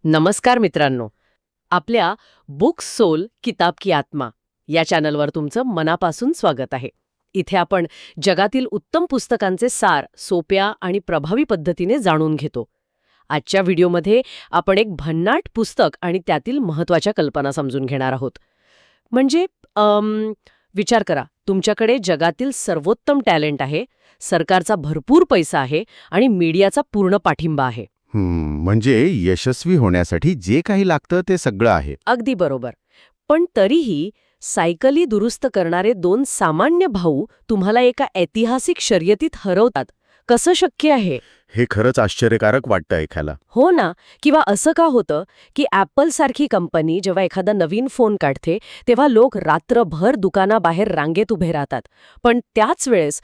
नमस्कार मित्रांनो. आपल्या बुक सोल किताब की आत्मा या चॅनलवर तुमचं मनापासून स्वागत आहे. इथे आपण जगातील उत्तम पुस्तकांचे सार सोप्या आणि प्रभावी पद्धतीने जाणून घेतो. आजच्या व्हिडिओमध्ये आपण एक भन्नाट पुस्तक आणि त्यातील महत्त्वाच्या कल्पना समजून घेणार आहोत. म्हणजे विचार करा, तुमच्याकडे जगातील सर्वोत्तम टॅलेंट आहे, सरकारचा भरपूर पैसा आहे आणि मीडियाचा पूर्ण पाठिंबा आहे. म्हणजे यशस्वी होण्यासाठी जे काही लागतं ते सगळं आहे. अगदी बरोबर. पण तरीही सायकली दुरुस्त करणारे दोन सामान्य भाऊ तुम्हाला एका ऐतिहासिक शर्यतीत हरवतात. कसं शक्य आहे? हे खरंच आश्चर्यकारक वाटतं ऐकायला. हो ना. किंवा असं का होतं की ॲपल सारखी कंपनी जेव्हा एखादा नवीन फोन काढते तेव्हा लोक रात्रभर दुकानाबाहेर रांगेत उभे राहतात, पण त्याच वेळेस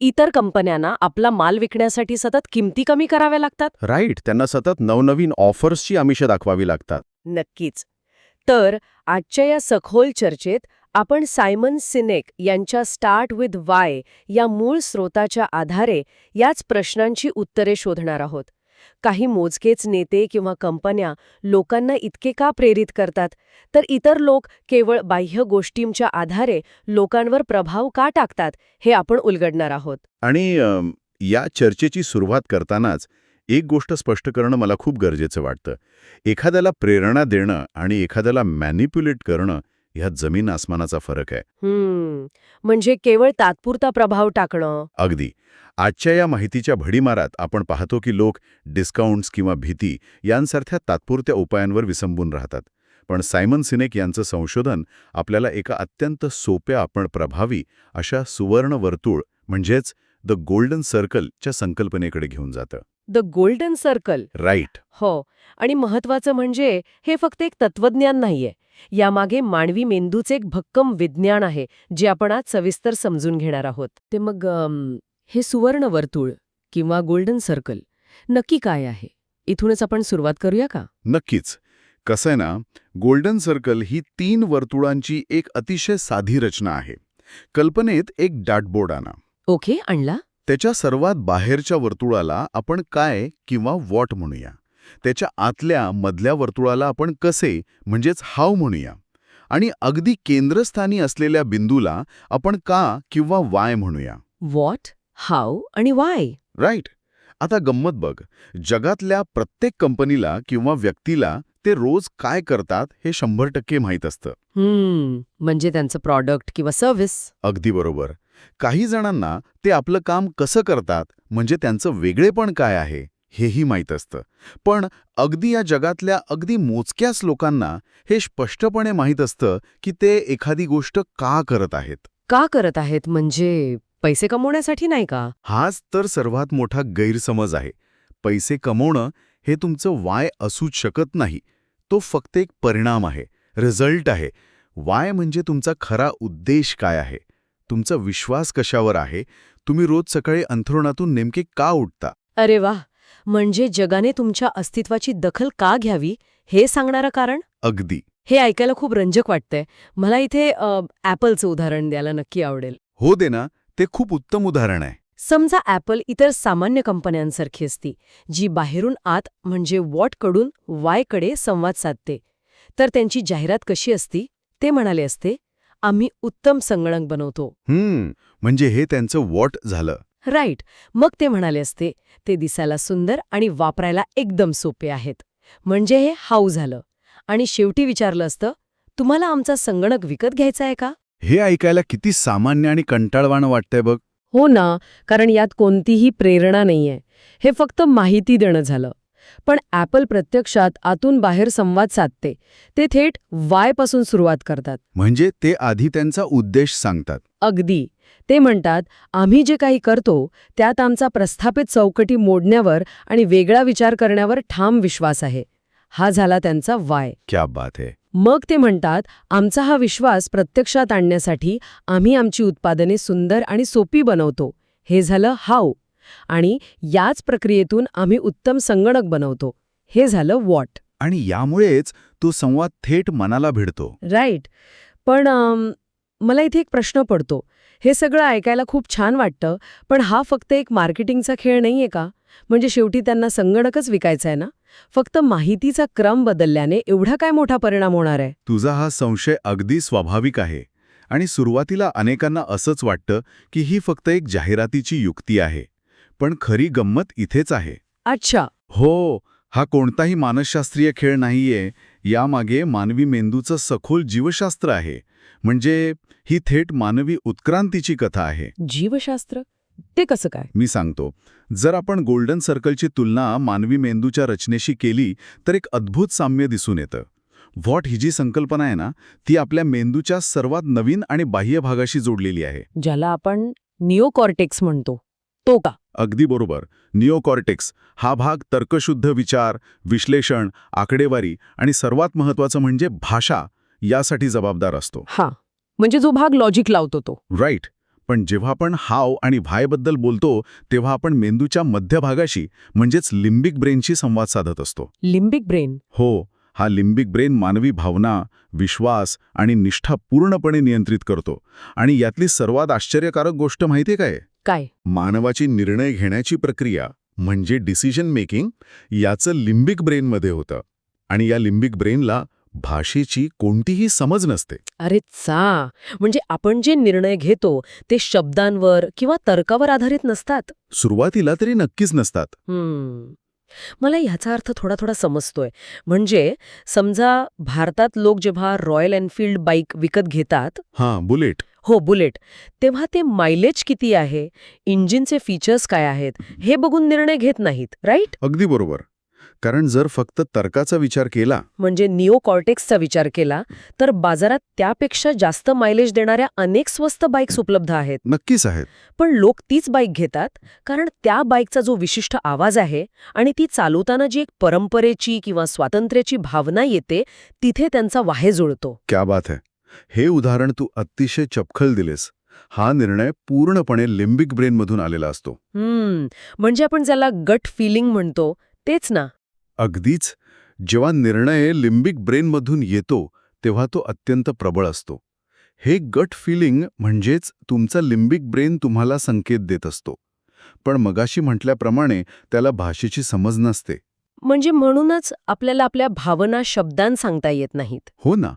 इतर कंपन्यांना आपला माल विकण्यासाठी सतत किमती कमी कराव्या लागतात. राईट, त्यांना सतत नवनवीन ऑफर्सची आमिषं दाखवावी लागतात. नक्कीच. तर आजच्या या सखोल चर्चेत आपण सायमन सिनेक यांच्या स्टार्ट विथ वाय या मूळ स्रोताच्या आधारे याच प्रश्नांची उत्तरे शोधणार आहोत. काही मोजकेच नेते किंवा कंपन्या लोकांना इतके का प्रेरित करतात, तर इतर लोक केवळ बाह्य गोष्टींच्या आधारे लोकांवर प्रभाव का टाकतात, हे आपण उलगडणार आहोत. आणि या चर्चेची सुरुवात करतानाच एक गोष्ट स्पष्ट करणं मला खूप गरजेचं वाटतं. एखाद्याला प्रेरणा देणं आणि एखाद्याला मॅनिप्युलेट करणं ह्यात जमीन आसमानाचा फरक आहे. म्हणजे केवळ तात्पुरता प्रभाव टाकणं. अगदी. आजच्या या माहितीच्या भडीमारात आपण पाहतो की लोक डिस्काउंट्स किंवा भीती यांसारख्या तात्पुरत्या उपायांवर विसंबून राहतात. पण सायमन सिनेक यांचं संशोधन आपल्याला एका अत्यंत सोप्या पण प्रभावी अशा सुवर्ण वर्तुळ म्हणजेच द गोल्डन सर्कलच्या संकल्पनेकडे घेऊन जातं. The golden circle. राईट. हो. आणि महत्वाचं म्हणजे हे फक्त एक तत्वज्ञान नाहीये. यामागे मानवी मेंदूचे एक भक्कम विज्ञान आहे, जे आपण आज सविस्तर समजून घेणार आहोत. ते मग हे सुवर्ण वर्तुळ किंवा गोल्डन सर्कल नक्की काय आहे? इथूनच आपण सुरुवात करूया का? नक्कीच. कसं आहे ना, गोल्डन सर्कल ही 3 वर्तुळांची एक अतिशय साधी रचना आहे. कल्पनेत एक डॅशबोर्ड आणा. ओके, आणला. त्याच्या सर्वात बाहेरच्या वर्तुळाला आपण काय किंवा व्हॉट म्हणूया. त्याच्या आतल्या मधल्या वर्तुळाला आपण कसे म्हणजेच हाव म्हणूया. आणि अगदी केंद्रस्थानी असलेल्या बिंदूला आपण का किंवा वाय म्हणूया. व्हॉट, हाव आणि वाय. राईट. आता गंमत बघ, जगातल्या प्रत्येक कंपनीला किंवा व्यक्तीला ते रोज काय करतात हे 100% माहीत असतं. म्हणजे त्यांचं प्रॉडक्ट किंवा सर्व्हिस. अगदी बरोबर. काही जणांना ते आपलं काम कसं करतात म्हणजे त्यांचं वेगळेपण काय आहे हेही माहीत असतं. पण अगदी या जगातल्या अगदी मोजक्याच लोकांना हे स्पष्टपणे माहीत असतं की ते एखादी गोष्ट का करत आहेत. का करत आहेत म्हणजे पैसे कमवण्यासाठी नाही का? हाच तर सर्वात मोठा गैरसमज आहे. पैसे कमवणं हे तुमचं वाय असूच शकत नाही. तो फक्त एक परिणाम आहे, रिझल्ट आहे. वाय म्हणजे तुमचा खरा उद्देश काय आहे, तुमचा विश्वास कशावर आहे, तुम्ही रोज सकाळी अंथरुणातून नेमके का उठता. अरे वा. म्हणजे जगाने तुमच्या अस्तित्वाची दखल का घ्यावी हे सांगणारं कारण. अगदी. हे ऐकायला खूप रंजक वाटतंय. मला इथे ॲपलचं उदाहरण द्यायला नक्की आवडेल. हो दे ना, ते खूप उत्तम उदाहरण आहे. समजा ॲपल इतर सामान्य कंपन्यांसारखी असती, जी बाहेरून आत म्हणजे व्हॉटकडून वायकडे संवाद साधते. तर त्यांची जाहिरात कशी असती? ते म्हणाले असते, आम्ही उत्तम संगणक बनवतो. म्हणजे हे त्यांचं व्हॉट झालं. राईट. मग ते म्हणाले असते, ते दिसायला सुंदर आणि वापरायला एकदम सोपे आहेत. म्हणजे हे हाऊ झालं. आणि शेवटी विचारलं असतं, तुम्हाला आमचा संगणक विकत घ्यायचा आहे का? हे ऐकायला किती सामान्य आणि कंटाळवाणं वाटतंय बघ. हो ना, कारण यात कोणतीही प्रेरणा नाहीये. हे फक्त माहिती देणं झालं. पण ॲपल प्रत्यक्षात आतून बाहेर संवाद साधते. ते थेट वायपासून सुरुवात करतात. म्हणजे ते आधी त्यांचा उद्देश सांगतात. अगदी. ते म्हणतात, आम्ही जे काही करतो त्यात आमचा प्रस्थापित चौकटी मोडण्यावर आणि वेगळा विचार करण्यावर ठाम विश्वास आहे. हा झाला त्यांचा वाय. क्या बात है. मग ते म्हणतात, आमचा हा विश्वास प्रत्यक्षात आणण्यासाठी आम्ही आमची उत्पादने सुंदर आणि सोपी बनवतो. हे झालं हाऊ. आणि याच प्रक्रियेतून आम्ही उत्तम संगणक बनवतो. हे झालं व्हॉट. आणि यामुळेच तो संवाद थेट मनाला भिडतो. राईट. पण मला इथे एक प्रश्न पडतो. हे सगळं ऐकायला खूप छान वाटतं, पण हा फक्त एक मार्केटिंगचा खेळ नाहीये का? म्हणजे शेवटी त्यांना संगणकच विकायचा आहे ना? फक्त माहितीचा क्रम बदलल्याने एवढा काय मोठा परिणाम होणार आहे? तुझा हा संशय अगदी स्वाभाविक आहे आणि सुरुवातीला अनेकांना असंच वाटतं की ही फक्त एक जाहिरातीची युक्ती आहे. पण खरी गंमत इथेच आहे. अच्छा. हो, हा कोणताही मानसशास्त्रीय खेळ नाहीये. यामागे मानवी मेंदूचं सखोल जीवशास्त्र आहे. म्हणजे ही थेट मानवी उत्क्रांतीची कथा आहे. जीवशास्त्र? ते कसं काय? मी सांगतो. जर आपण गोल्डन सर्कलची तुलना मानवी मेंदूच्या रचनेशी केली तर एक अद्भुत साम्य दिसून येतं. व्हॉट ही जी संकल्पना आहे ना, ती आपल्या मेंदूच्या सर्वात नवीन आणि बाह्य भागाशी जोडलेली आहे. ज्याला आपण निओकॉर्टेक्स म्हणतो, तो का? अगदी बरोबर. निओकॉर्टेक्स हा भाग तर्कशुद्ध विचार, विश्लेषण, आकडेवारी आणि सर्वात महत्त्वाचं म्हणजे भाषा यासाठी जबाबदार असतो. हा, म्हणजे जो भाग लॉजिक लावतो तो. राईट. पण जेव्हा आपण हाव आणि व्हायबद्दल बोलतो तेव्हा आपण मेंदूच्या मध्यभागाशी म्हणजेच लिम्बिक ब्रेनशी संवाद साधत असतो. Limbic brain? हो, हा लिम्बिक ब्रेन मानवी भावना, विश्वास आणि निष्ठा पूर्णपणे नियंत्रित करतो. आणि यातली सर्वात आश्चर्यकारक गोष्ट माहितीये काय? काय? मानवाची निर्णय घेण्याची प्रक्रिया म्हणजे डिसिजन मेकिंग याचं लिम्बिक ब्रेनमध्ये होतं. आणि या लिम्बिक ब्रेनला भाषेची कोणतीही समज नसते. अरे चा, म्हणजे आपण जे निर्णय घेतो ते शब्दांवर किंवा तर्कावर आधारित नसतात. सुरुवातीला तरी नक्कीच नसतात. मला ह्याचा अर्थ थोडा थोडा समजतोय. म्हणजे समजा भारतात लोक जेव्हा रॉयल एनफील्ड बाईक विकत घेतात, हां, बुलेट. हो बुलेट, तेव्हा ते मायलेज किती आहे, इंजिनचे फीचर्स काय आहेत, हे बघून निर्णय घेत नाहीत, राईट? अगदी बरोबर. कारण जर फक्त तर्काचा विचार केला म्हणजे निओकॉर्टेक्सचा विचार केला तर बाजारात त्यापेक्षा जास्त मायलेज देणाऱ्या अनेक स्वस्त बाईक्स उपलब्ध आहेत. नक्कीच आहेत. पण लोक तीच बाईक घेतात कारण त्या बाईकचा जो विशिष्ट आवाज आहे आणि ती चालवताना जी एक परंपरेची किंवा स्वातंत्र्याची भावना येते, तिथे त्यांचा वाहे जुळतो. क्या बात है. हे उदाहरण तू अतिशय चपखल दिलेस. हा निर्णय पूर्णपणे लिम्बिक ब्रेनमधून आलेला असतो. म्हणजे आपण ज्याला गट फिलिंग म्हणतो तेच ना. अगदीच. जेव्हा निर्णय लिम्बिक ब्रेनमधून येतो तेव्हा तो अत्यंत प्रबळ असतो. हे गट फिलिंग म्हणजेच तुमचा लिम्बिक ब्रेन तुम्हाला संकेत देत असतो. पण मगाशी म्हटल्याप्रमाणे त्याला भाषेची समज नसते. म्हणजे म्हणूनच आपल्याला आपल्या भावना शब्दांत सांगता येत नाहीत. हो ना.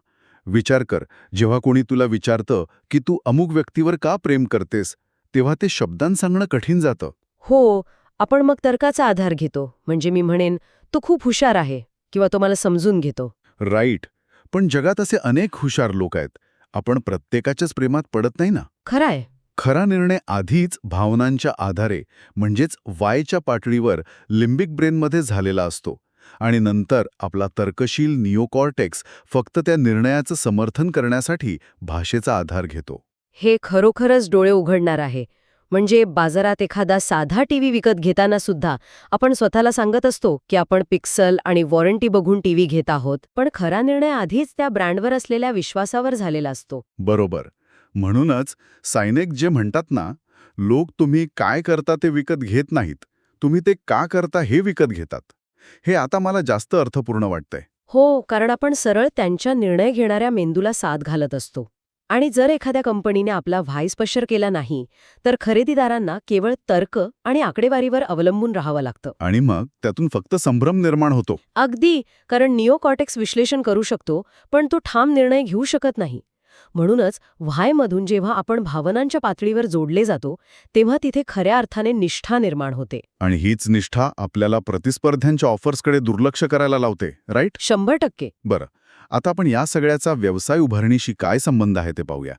विचार कर, जेव्हा कोणी तुला विचारतं की तू अमुक व्यक्तीवर का प्रेम करतेस, तेव्हा ते शब्दांत सांगणं कठीण जातं. हो, आपण मग तर्काचा आधार घेतो. म्हणजे मी म्हणेन तो खूप हुशार आहे किंवा तो मला समजून घेतो. राईट. पण जगात असे अनेक हुशार लोक आहेत. आपण प्रत्येकाच्याच प्रेमात पडत नाही ना. खरंय. खरा निर्णय आधीच भावनांच्या आधारे म्हणजेच वायच्या पातळीवर लिम्बिक ब्रेनमध्ये झालेला असतो. आणि नंतर आपला तर्कशील निओकॉर्टेक्स फक्त त्या निर्णयाचं समर्थन करण्यासाठी भाषेचा आधार घेतो. हे खरोखरच डोळे उघडणार आहे. म्हणजे बाजारात एखादा साधा टीव्ही विकत घेताना सुद्धा आपण स्वतःला सांगत असतो की आपण पिक्सल आणि वॉरंटी बघून टीव्ही घेत आहोत, पण खरा निर्णय आधीच त्या ब्रँडवर असलेल्या विश्वासावर झालेला असतो. बरोबर. म्हणूनच सायनेक जे म्हणतात ना, लोक तुम्ही काय करता ते विकत घेत नाहीत, तुम्ही ते का करता हे विकत घेतात. हे आता मला जास्त अर्थपूर्ण वाटतंय. हो, कारण आपण सरळ त्यांच्या निर्णय घेणाऱ्या मेंदूला साथ घालत असतो. आणि जर एखाद्या कंपनीने आपला व्हाय स्पष्ट केला नाही तर खरेदीदारांना केवळ तर्क आणि आकडेवारीवर अवलंबून राहावं लागतं. आणि मग त्यातून फक्त संभ्रम निर्माण होतो. अगदी, कारण निओकॉर्टेक्स विश्लेषण करू शकतो पण तो ठाम निर्णय घेऊ शकत नाही. म्हणूनच व्हायमधून जेव्हा आपण भावनांच्या पातळीवर जोडले जातो तेव्हा तिथे खऱ्या अर्थाने निष्ठा निर्माण होते. आणि हीच निष्ठा आपल्याला प्रतिस्पर्ध्यांच्या ऑफर्सकडे दुर्लक्ष करायला लावते, राईट? 100%. बरं, आता आपण या सगळ्याचा व्यवसाय उभारणीशी काय संबंध आहे ते पाहूया.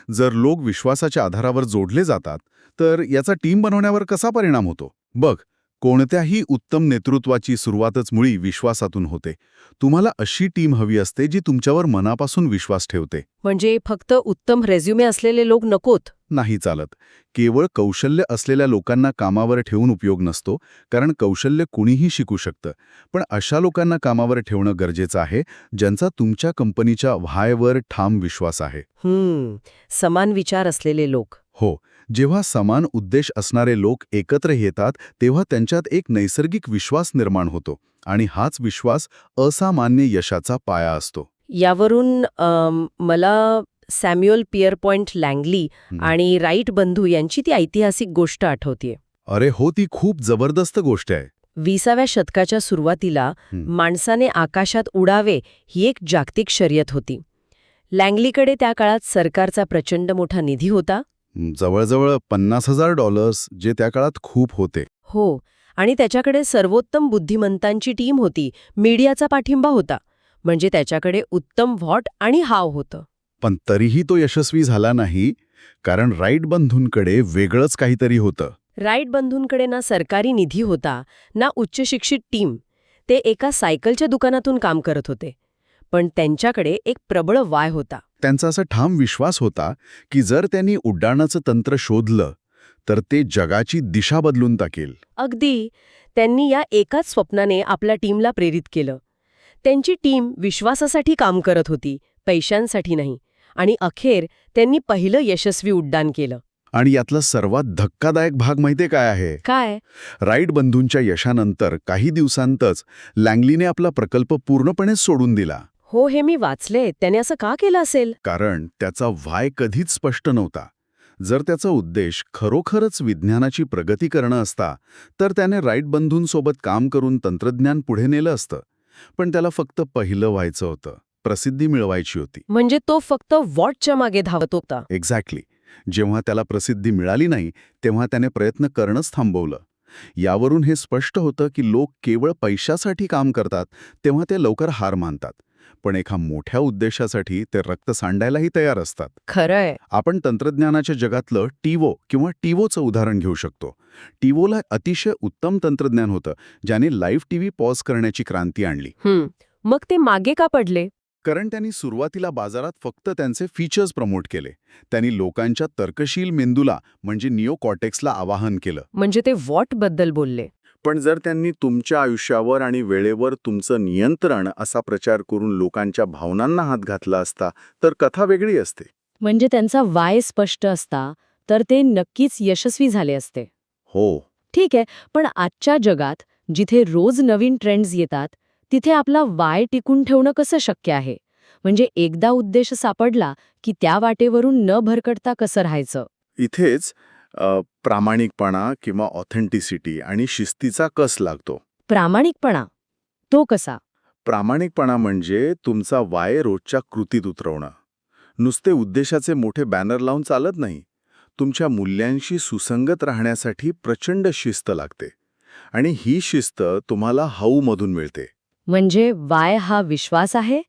जर लोक विश्वासाच्या आधारावर जोडले जातात तर याचा टीम बनवण्यावर कसा परिणाम होतो? बघ, कोणत्याही उत्तम नेतृत्वाची सुरुवातच मुळी विश्वासातून होते. तुम्हाला अशी टीम हवी असते जी तुमच्यावर मनापासून विश्वास ठेवते. म्हणजे फक्त उत्तम रेझ्युमे असलेले लोक नकोत? नाही चालत. केवळ कौशल्य असलेल्या लोकांना कामावर ठेवून उपयोग नसतो, कारण कौशल्य कुणीही शिकू शकतं. पण अशा लोकांना कामावर ठेवणं गरजेचं आहे ज्यांचा तुमच्या कंपनीच्या व्हायवर ठाम विश्वास आहे. समान विचार असलेले लोक. हो, जेव्हा समान उद्देश असणारे लोक एकत्र येतात तेव्हा त्यांच्यात एक नैसर्गिक विश्वास निर्माण होतो आणि हाच विश्वास असामान्य यशाचा पाया असतो. यावरून मला सॅम्युअल पियरपॉइंट लँगली आणि राईट बंधू यांची ती ऐतिहासिक गोष्ट आठवतेय. अरे हो, ती खूप जबरदस्त गोष्ट आहे. 20व्या शतकाच्या सुरुवातीला माणसाने आकाशात उडावे ही एक जागतिक शर्यत होती. लँग्लीकडे त्या काळात सरकारचा प्रचंड मोठा निधी होता. जवळजवळ $50,000, जे त्या काळात खूप होते. हो, आणि त्याच्याकडे सर्वोत्तम बुद्धिमंतांची टीम होती, मीडियाचा पाठिंबा होता. म्हणजे त्याच्याकडे उत्तम व्हॉट आणि हाव होतं. पण तरीही तो यशस्वी झाला नाही, कारण राईट बंधूंकडे वेगळंच काहीतरी होतं. राईट बंधूंकडे ना सरकारी निधी होता, ना उच्चशिक्षित टीम. ते एका सायकलच्या दुकानातून काम करत होते. पण त्यांच्याकडे एक प्रबळ वाय होता. त्यांचा असा ठाम विश्वास होता की जर त्यांनी उड्डाणाचं तंत्र शोधलं तर ते जगाची दिशा बदलून टाकेल. अगदी. त्यांनी या एकाच स्वप्नाने आपल्या टीमला प्रेरित केलं. त्यांची टीम विश्वासासाठी काम करत होती, पैशांसाठी नाही. आणि अखेर त्यांनी पहिलं यशस्वी उड्डाण केलं. आणि यातला सर्वात धक्कादायक भाग माहितीये काय आहे? काय? राईट बंधूंच्या यशानंतर काही दिवसांतच लँग्लीने आपला प्रकल्प पूर्णपणे सोडून दिला. हो, हे मी वाचले. त्याने असं का केलं असेल? कारण त्याचा व्हाय कधीच स्पष्ट नव्हता. जर त्याचा उद्देश खरोखरच विज्ञानाची प्रगती करणं असता तर त्याने राईट बंधूंसोबत काम करून तंत्रज्ञान पुढे नेलं असतं. पण त्याला फक्त पहिलं व्हायचं होतं, प्रसिद्धी मिळवायची होती. म्हणजे तो फक्त व्हॉटच्या मागे धावत होता. एक्झॅक्टली. जेव्हा त्याला प्रसिद्धी मिळाली नाही तेव्हा त्याने प्रयत्न करणंच थांबवलं. यावरून हे स्पष्ट होतं की लोक केवळ पैशासाठी काम करतात तेव्हा ते लवकर हार मानतात. पण एका मोठ्या उद्देशासाठी ते रक्त सांडायलाही तयार असतात. खरंय. आपण तंत्रज्ञानाच्या जगातलं टीवो किंवा टीवोचं उदाहरण घेऊ शकतो. टीवोला अतिशय उत्तम तंत्रज्ञान होतं ज्याने लाईव्ह टीव्ही पॉज करण्याची क्रांती आणली. मग ते मागे का पडले? कारण त्यांनी सुरुवातीला बाजारात फक्त त्यांचे फीचर्स प्रमोट केले. त्यांनी लोकांच्या तर्कशील मेंदूला म्हणजे निओकॉर्टेक्सला आवाहन केलं. म्हणजे ते व्हॉट बद्दल बोलले. पण जर त्यांनी तुमच्या आयुष्यावर आणि वेळेवर तुमचं नियंत्रण असा प्रचार करून लोकांच्या भावनांना हात घातला असता तर कथा वेगळी असते. म्हणजे त्यांचा वाय स्पष्ट असता तर ते नक्कीच यशस्वी झाले असते. हो. ठीक आहे, पण आजच्या जगात जिथे रोज नवीन ट्रेंड्स येतात तिथे आपला वाय टिकून ठेवणं कसं शक्य आहे? म्हणजे एकदा उद्देश सापडला की त्या वाटेवरून न भरकटता कसं राहायचं? इथेच प्रामाणिकपणा किंवा ऑथेंटिसिटी आणि शिस्तीचा कस लागतो. प्रामाणिकपणा तो कसा? प्रामाणिकपणा म्हणजे तुमचा वाय रोजच्या कृतीत उतरवणं. नुसते उद्देशाचे मोठे बॅनर लावून चालत नाही. तुमच्या मूल्यांशी सुसंगत राहण्यासाठी प्रचंड शिस्त लागते. आणि ही शिस्त तुम्हाला हाऊमधून मिळते. म्हणजे वाय हा विश्वास आहे,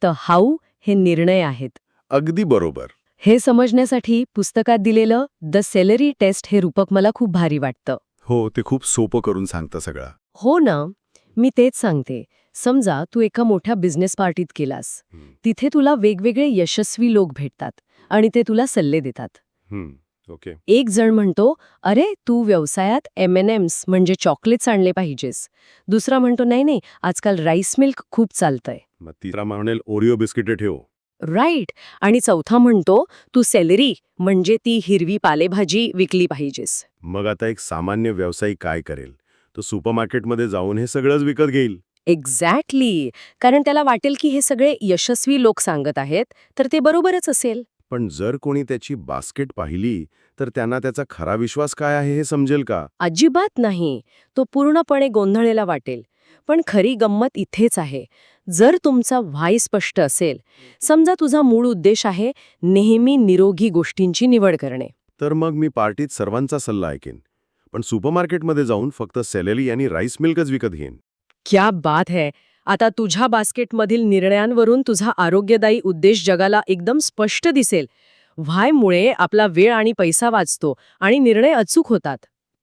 तर हाऊ हे निर्णय आहेत. अगदी बरोबर. हे समजण्यासाठी पुस्तकात दिलेलं द सेलरी टेस्ट हे रूपक मला खूप भारी वाटतं. हो, ते खूप सोपं करून सांगतं सगळं. हो ना, मी तेच सांगते. समजा तू एका मोठ्या बिझनेस पार्टीत गेलास. तिथे तुला वेगवेगळे यशस्वी लोक भेटतात आणि ते तुला सल्ले देतात. ओके. एक जण म्हणतो, अरे तू व्यवसायात M&Ms म्हणजे चॉकलेट्स आणले पाहिजेस. दुसरा म्हणतो, नाही नाही, आजकाल राईस मिल्क खूप चालतंय. मग तिसरा म्हणेल ओरिओ बिस्किटे ठेव. राईट. आणि चौथा म्हणतो, तू सेलरी म्हणजे ती हिरवी पालेभाजी विकली पाहिजेस. मग आता एक सामान्य व्यावसायिक काय करेल? तो सुपरमार्केटमध्ये जाऊन हे सगळंच विकत घेईल. एक्झॅक्टली. कारण त्याला वाटेल की हे सगळे यशस्वी लोक सांगत आहेत, तर ते बरोबरच असेल. पण जर कोणी त्याची बास्केट पाहिली तर त्यांना त्याचा खरा विश्वास काय आहे हे समजेल का? अजिबात नाही. तो पूर्णपणे गोंधळलेला वाटेल. पण खरी गंमत इथेच आहे. जर तुमचा व्हाय स्पष्ट असेल, समजा तुझा मूळ उद्देश आहे नेहमी निरोगी गोष्टींची निवड करणे, तर मग मी पार्टीत सर्वांचा सल्ला ऐकेन. पण सुपरमार्केटमध्ये जाऊन फक्त सेलरी आणि राईस मिल्कच विकत घेईन. क्या बात है. आता तुझ्या बास्केटमधील निर्णयांवरून तुझा आरोग्यदायी उद्देश जगाला एकदम स्पष्ट दिसेल. व्हायमुळे आपला वेळ आणि पैसा वाचतो आणि निर्णय अचूक होतात.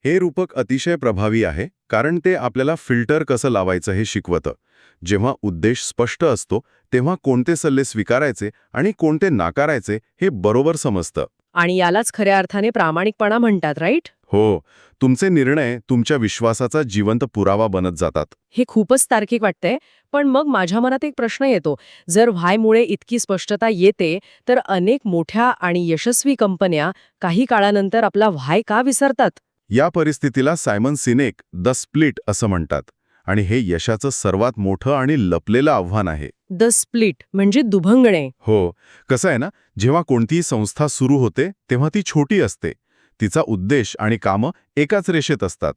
हे रूपक अतिशय प्रभावी आहे कारण ते आपल्याला फिल्टर कसं लावायचं हे शिकवतं. जेव्हा उद्देश स्पष्ट असतो तेव्हा कोणते सल्ले स्वीकारायचे आणि कोणते नाकारायचे हे बरोबर समजतं. आणि यालाच खऱ्या अर्थाने प्रामाणिकपणा म्हणतात, राईट? हो, तुमचे निर्णय तुमच्या विश्वासाचा जिवंत पुरावा बनत जातात. हे खूपच तार्किक वाटतंय. पण मग माझ्या मनात एक प्रश्न येतो. जर व्हायमुळे इतकी स्पष्टता येते तर अनेक मोठ्या आणि यशस्वी कंपन्या काही काळानंतर आपला व्हाय का विसरतात? या परिस्थितीला सायमन सिनेक द स्प्लिट असं म्हणतात. आणि हे यशाचं सर्वात मोठं आणि लपलेलं आव्हान आहे. द स्प्लिट म्हणजे दुभंगणे. हो, कसं आहे ना, जेव्हा कोणतीही संस्था सुरू होते तेव्हा ती छोटी असते. तिचा उद्देश आणि कामं एकाच रेषेत असतात.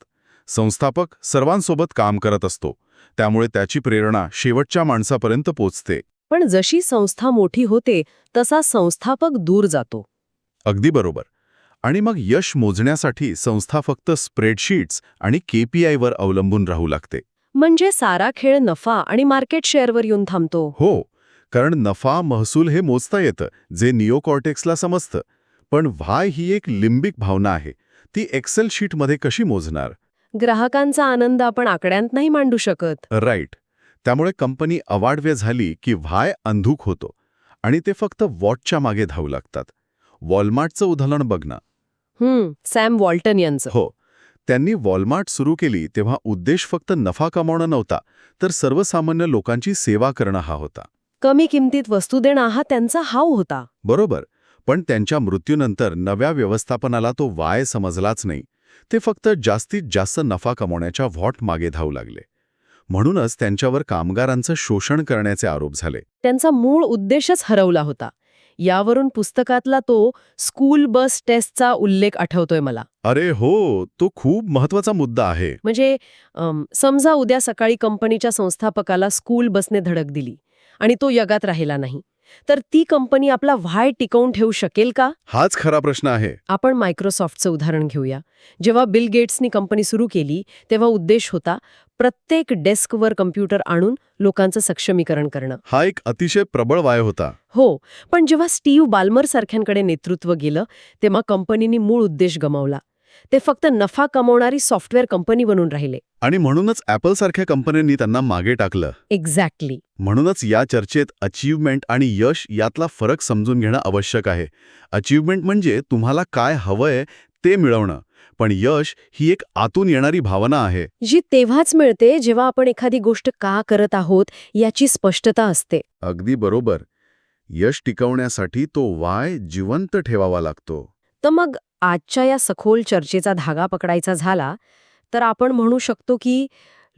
संस्थापक सर्वांसोबत काम करत असतो, त्यामुळे त्याची प्रेरणा शेवटच्या माणसापर्यंत पोचते. पण जशी संस्था मोठी होते तसा संस्थापक दूर जातो. अगदी बरोबर. आणि मग यश मोजण्यासाठी संस्था फक्त स्प्रेडशीट्स आणि KPI वर अवलंबून राहू लागते. म्हणजे सारा खेळ नफा आणि मार्केट शेअरवर येऊन थांबतो. हो, कारण नफा महसूल हे मोजता येतं, जे निओकॉर्टेक्सला समजतं. पण व्हाय ही एक लिंबिक भावना आहे. ती एक्सेल शीटमध्ये कशी मोजणार? ग्राहकांचा आनंद आपण आकड्यांत नाही मांडू शकत. राईट. त्यामुळे कंपनी अवाढव्य झाली की व्हाय अंधुक होतो आणि ते फक्त वॉटच्या मागे धावू लागतात. वॉलमार्टचं उदाहरण बघ ना. सॅम वॉल्टन यांचं. हो, त्यांनी वॉलमार्ट सुरू केली तेव्हा उद्देश फक्त नफा कमावणं नव्हता, तर सर्वसामान्य लोकांची सेवा करणं हा होता. कमी किमतीत वस्तू देणं हा त्यांचा हाव होता. बरोबर. पण त्यांच्या मृत्यूनंतर नव्या व्यवस्थापनाला तो वाय समजलाच नाही. ते फक्त जास्तीत जास्त नफा कमावण्याच्या व्हॉट मागे धावू लागले. म्हणूनच त्यांच्यावर कामगारांचं शोषण करण्याचे आरोप झाले. त्यांचा मूळ उद्देशच हरवला होता. यावरून पुस्तकातला तो स्कूल बस टेस्टचा उल्लेख आठवतोय मला. अरे हो, तो खूप महत्वाचा मुद्दा आहे. म्हणजे समजा उद्या सकाळी कंपनीच्या संस्थापकाला स्कूल बसने धडक दिली आणि तो जगात राहिला नाही, तर ती कंपनी आपला व्हाय टिकवून ठेवू शकेल का? हाच खरा प्रश्न आहे. आपण मायक्रोसॉफ्टचं उदाहरण घेऊया. जेव्हा बिल गेट्सनी कंपनी सुरू केली तेव्हा उद्देश होता प्रत्येक डेस्कवर कम्प्युटर आणून लोकांचं सक्षमीकरण करणं. हा एक अतिशय प्रबळ वाय होता. हो, पण जेव्हा स्टीव्ह बाल्मर सारख्यांकडे नेतृत्व गेलं तेव्हा कंपनीनी मूळ उद्देश गमावला. ते फक्त नफा कमावणारी सॉफ्टवेअर कंपनी बनून राहिले. आणि म्हणूनच ॲपलसारख्या कंपन्यांनी त्यांना मागे टाकलं. एक्झॅक्टली. म्हणूनच या चर्चेत अचीव्हमेंट आणि यश यातला फरक समजून घेणं आवश्यक आहे. अचीव्हमेंट म्हणजे तुम्हाला काय हवंय ते मिळवणं, पण यश ही एक आतून येणारी भावना आहे. जी तेव्हाच मिळते जेव्हा आपण एखादी गोष्ट का करत आहोत याची स्पष्टता असते. अगदी बरोबर. यश टिकवण्यासाठी तो वाय जिवंत ठेवावा लागतो. तर मग आजच्या या सखोल चर्चेचा धागा पकडायचा झाला तर आपण म्हणू शकतो की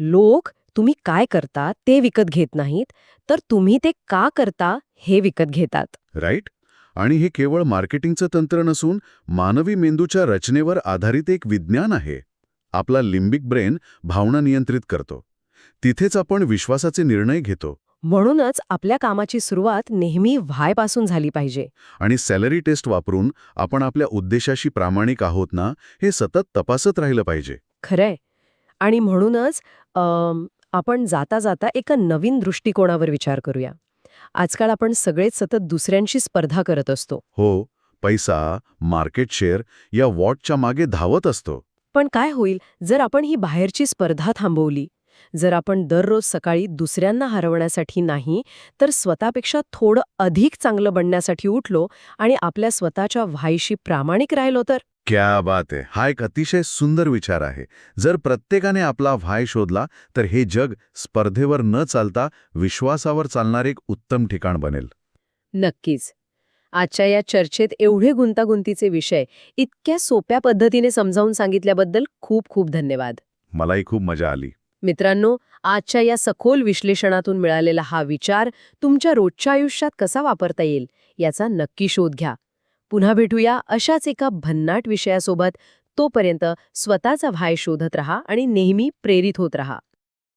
लोक तुम्ही काय करता ते विकत घेत नाहीत, तर तुम्ही ते का करता हे विकत घेतात. राईट? आणि हे केवळ मार्केटिंगचं तंत्र नसून मानवी मेंदूच्या रचनेवर आधारित एक विज्ञान आहे. आपला लिंबिक ब्रेन भावना नियंत्रित करतो. तिथेच आपण विश्वासाचे निर्णय घेतो. म्हणूनच आपल्या कामाची सुरुवात नेहमी व्हायपासून झाली पाहिजे. आणि सॅलरी टेस्ट वापरून आपण आपल्या उद्देशाशी प्रामाणिक आहोत ना, हे सतत तपासत राहिलं पाहिजे. खरंय. आणि म्हणूनच आपण जाता जाता एका नवीन दृष्टिकोनावर विचार करूया. आजकाल आपण सगळेच सतत दुसऱ्यांशी स्पर्धा करत असतो. हो, पैसा, मार्केट शेअर या वॉटच्या मागे धावत असतो. पण काय होईल जर आपण ही बाहेरची स्पर्धा थांबवली? जर आपण दररोज सकाळी दुसऱ्यांना हरवण्यासाठी नाही तर स्वतःपेक्षा थोडं अधिक चांगलं बनण्यासाठी उठलो आणि आपल्या स्वतःच्या व्हायशी प्रामाणिक राहिलो तर? क्या बात आहे. हा एक अतिशय सुंदर विचार आहे. जर प्रत्येकाने आपला व्हाय शोधला तर हे जग स्पर्धेवर न चालता विश्वासावर चालणार एक उत्तम ठिकाण बनेल. नक्कीच. आजच्या या चर्चेत एवढे गुंतागुंतीचे विषय इतक्या सोप्या पद्धतीने समजावून सांगितल्याबद्दल खूप खूप धन्यवाद. मलाही खूप मजा आली. मित्रांनो, आजच्या या सखोल विश्लेषणातून मिळालेला हा विचार तुमच्या रोजच्या आयुष्यात कसा वापरता येईल याचा नक्की शोध घ्या. पुन्हा भेटूया अशाच एका भन्नाट विषयासोबत. तोपर्यंत स्वतःचा व्हाय शोधत रहा आणि नेहमी प्रेरित होत रहा.